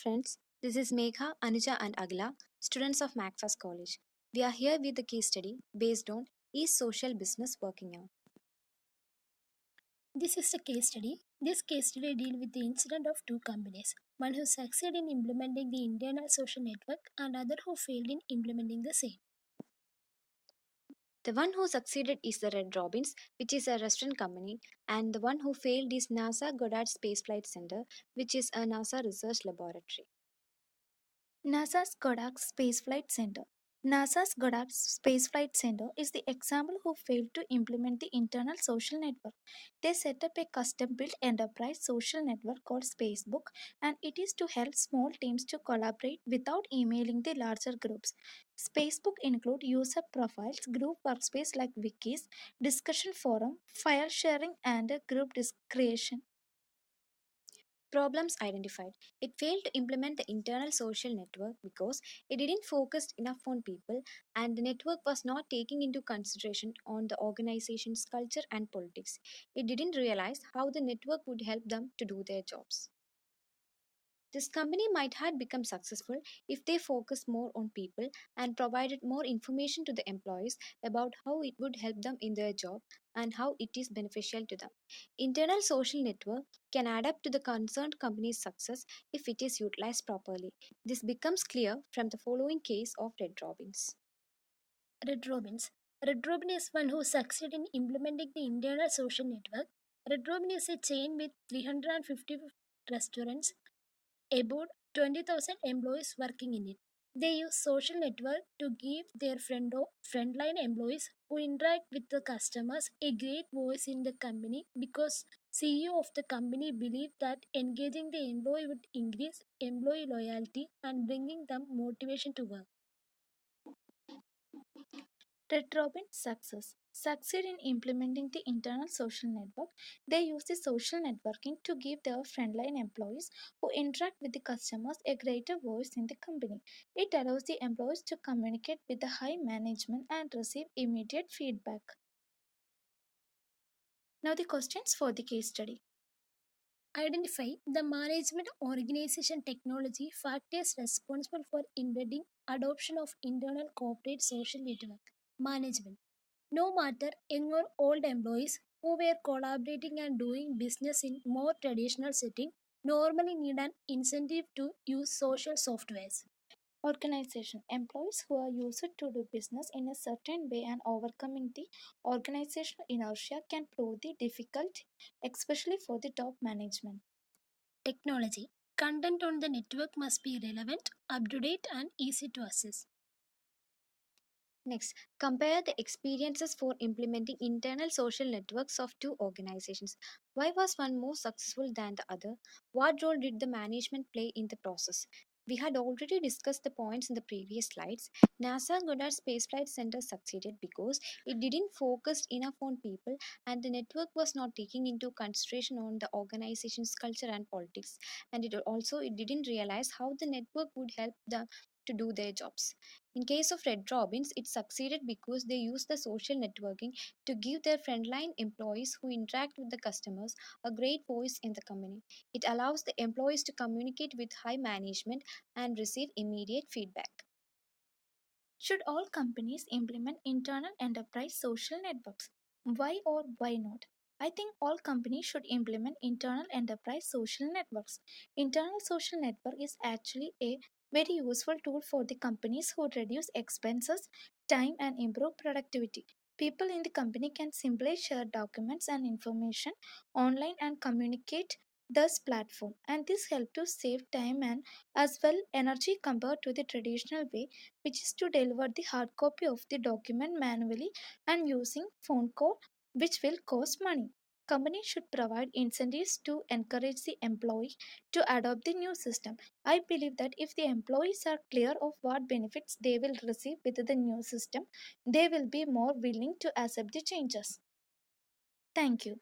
friends. This is Megha, Anuja, and Akhila, students of MacFast College. We are here with the case study based on Is Social Business Working Out? This is a case study. This case study deals with the incident of two companies, one who succeeded in implementing the internal social network and other who failed in implementing the same. The one who succeeded is the Red Robins, which is a restaurant company, and the one who failed is NASA Goddard Space Flight Center, which is a NASA research laboratory. NASA's Goddard Space Flight Center. NASA's Goddard Space Flight Center is the example who failed to implement the internal social network. They set up a custom built enterprise social network called Spacebook, and it is to help small teams to collaborate without emailing the larger groups. Spacebook include user profiles, group workspace like wikis, discussion forum, file sharing, and a group creation. Problems identified. It failed to implement the internal social network because it didn't focus enough on people and the network was not taking into consideration on the organization's culture and politics. It didn't realize how the network would help them to do their jobs. This company might have become successful if they focused more on people and provided more information to the employees about how it would help them in their job and how it is beneficial to them. Internal social network can add up to the concerned company's success if it is utilized properly. This becomes clear from the following case of Red Robins. Red Robins. Red Robin is one who succeeded in implementing the internal social network. Red Robin is a chain with 350 restaurants, about 20,000 employees working in it. They use social network to give their frontline employees who interact with the customers a great voice in the company because CEO of the company believed that engaging the employee would increase employee loyalty and bringing them motivation to work. Red Robin success. Succeed in implementing the internal social network. They use the social networking to give their frontline employees who interact with the customers a greater voice in the company. It allows the employees to communicate with the high management and receive immediate feedback. Now the questions for the case study. Identify the management organization technology factors responsible for embedding adoption of internal corporate social network. Management. No matter young or old employees who were collaborating and doing business in more traditional setting normally need an incentive to use social softwares. Organization. Employees who are used to do business in a certain way and overcoming the organizational inertia can prove the difficult, especially for the top management. Technology. Content on the network must be relevant, up to date, and easy to access. Next, compare the experiences for implementing internal social networks of two organizations. Why was one more successful than the other? What role did the management play in the process? We had already discussed the points in the previous slides. NASA Goddard Space Flight Center succeeded because it didn't focus enough on people and the network was not taking into consideration on the organization's culture and politics. And it didn't realize how the network would help them to do their jobs. In case of Red Robins, it succeeded because they used the social networking to give their frontline employees who interact with the customers a great voice in the company. It allows the employees to communicate with high management and receive immediate feedback. Should all companies implement internal enterprise social networks? Why or why not? I think all companies should implement internal enterprise social networks. Internal social network is actually a very useful tool for the companies who reduce expenses, time and improve productivity. People in the company can simply share documents and information online and communicate this platform, and this help to save time and as well energy compared to the traditional way, which is to deliver the hard copy of the document manually and using phone call, which will cost money. Companies should provide incentives to encourage the employee to adopt the new system. I believe that if the employees are clear of what benefits they will receive with the new system, they will be more willing to accept the changes. Thank you.